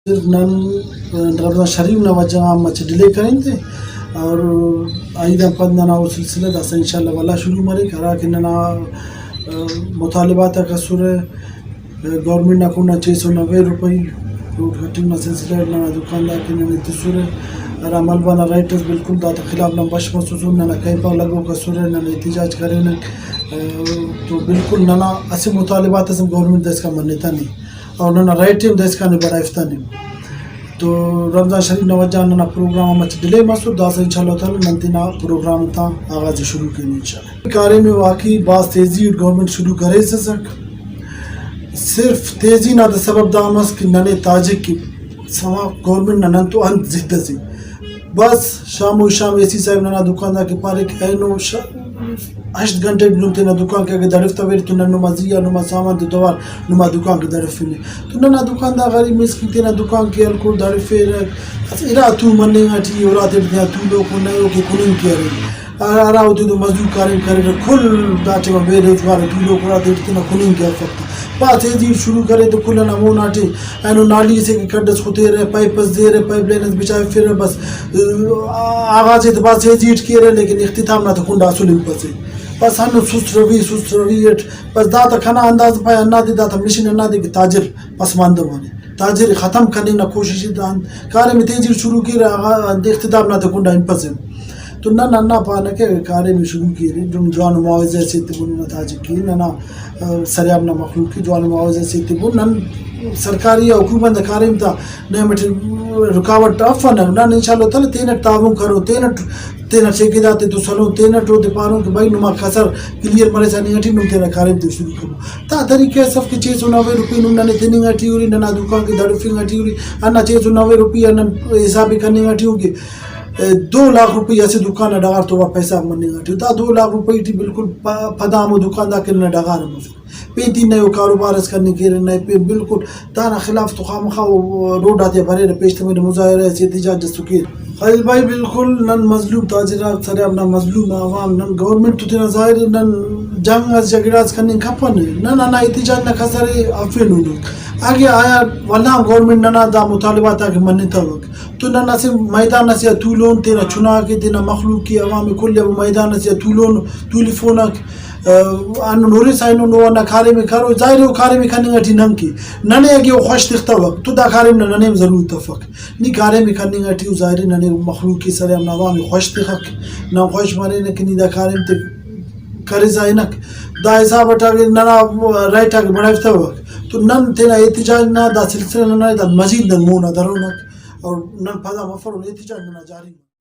نن رمضان شریف نہ وجہ مچ ڈیلے کریں تھے اور آئندہ پند ننا وہ سلسلہ دس انشاءاللہ والا شروع مرے کرا کہ ننا مطالبات کا سر گورنمنٹ نہ کو 690 روپئے روڈ کٹنگ نہ سلسلہ ننا دکاندار کے ننے تسر اور عمل بنا رائٹرز بالکل دا خلاف نہ بش محسوس نہ کہیں پر لگو کا سر نہ احتجاج کریں تو بالکل ننا ایسے مطالبات سے گورنمنٹ دس کا منتا نہیں اور نہ رائٹنگ دس کا نہیں بڑھائفتا نہیں تو رمضان شریف نوجہ نہ پروگرام مچ ڈیلے مسعود داس انشاءاللہ تعالی ننتنا پروگرام تا آغاز شروع کرنی انشاءاللہ کارے میں واقعی باز تیزی گورنمنٹ شروع کرے سک صرف تیزی نہ سبب دامس کہ ننے تاجک کی سما گورنمنٹ نن تو انت زدہ سے بس شام و شام ایسی صاحب ننا دکاندار کے پارے کہ اینو 8 گھنٹے بلوتے نہ دکان کے درفتا ویر تو ننو مزیا نما سامان تو دوار نما دکان کے درفے نے تو ننا دکاندار غریب مسکین تینا دکان کے الکول درفے ارا تو مننے گاٹی اور آتے بیا تو لوگ کو نئے کے کنن کیا رہی ارا ہوتے تو مزدور کاریں کرے کھل داٹے میں بے روزگار تو لوگ کو آتے تینا کنن کیا فقط بات ہے شروع کرے تو کھلا نہ وہ ناٹے اینو نالی سے کہ کڈس کھوتے رہے پائپس دے رہے پائپ لائنز بچائے پھر بس آغاز ہے تو بات ہے جیٹ کیے رہے لیکن اختتام نہ تو کنڈا سلیم پسے بس ہنو سست رویت بس داتا کھانا انداز پائے انا دے داتا مشین انا دے کہ تاجر پسماندہ مانے تاجر ختم کرنے نہ کوشش دان کارے میں تیزی شروع کی رہا اختتام نہ تو کنڈا انپسن تو نہ پانا کہ کارے میں شروع کی رہی جوان معاوضہ سے تبون نہ تاجر کی نہ سریاب نہ مخلوق کی جوان معاوضہ سے تبون نہ سرکاری حکومت کارے میں تا نہ مٹھے رکاوٹ افن نہ انشاءاللہ تعالی تینٹ تعاون کرو تینٹ ٹھیکے داتے تو سلو تینٹ رو دے پاروں کہ بھائی نما خسر کلیئر مرے سانی گھٹی نم تیرا کارے میں شروع کرو تا طریقے صف کے 690 روپے نم نہ تینی گھٹی ہوئی نہ دکان کی دڑفی گھٹی ہوئی نہ 690 روپے نہ حساب کرنے گھٹی ہوگی 2 لاکھ روپے ایسے دکان ڈگار تو وہ پیسہ مننے گھٹی تا 2 لاکھ روپے تھی بالکل پدام و دکاندار کے نہ ڈگار مفر پیتی نئے کاروبار اس کرنے کے نئے پہ بالکل تانا خلاف تو خامخواہ روڈ آتے بھرے رہے پیشتے میں مظاہرہ ایسی احتجاج سکیر خیل بھائی بالکل نن مظلوم تاجرات سریاب نہ مظلوم عوام نن گورنمنٹ تو تینا ظاہر نن جنگ از جگڑاز کرنے کھپن نن احتجاج نہ خسرے افین لوگ آگے آیا واللہ گورنمنٹ ننا دا مطالبات آگے منتا وقت تو ننا سے میدان سے طولون تینا چنا کے تینا مخلوق کی عوام کل میدان سے طولون طولی فونک نوری سائنو نو نہ کھارے میں کھارو ظاہر ہے کھارے میں کھانے گٹی ننگ کی ننے اگے خوش تختا وقت تو دا کھارے میں ننے ضرور اتفق نی کھارے میں کھانے گٹی ظاہر ہے ننے مخلوق کی سرے ہم نوام خوش تخق نہ خوش مرے نہ کنی دا کھارے میں کرے زائنک دا حساب اٹھا کے ننا رائٹ آگے بڑھائفتا وقت تو نن تینا احتجاج نہ دا سلسلہ نہ دا مزید نن مونا درونک اور نن پدا مفر احتجاج نہ جاری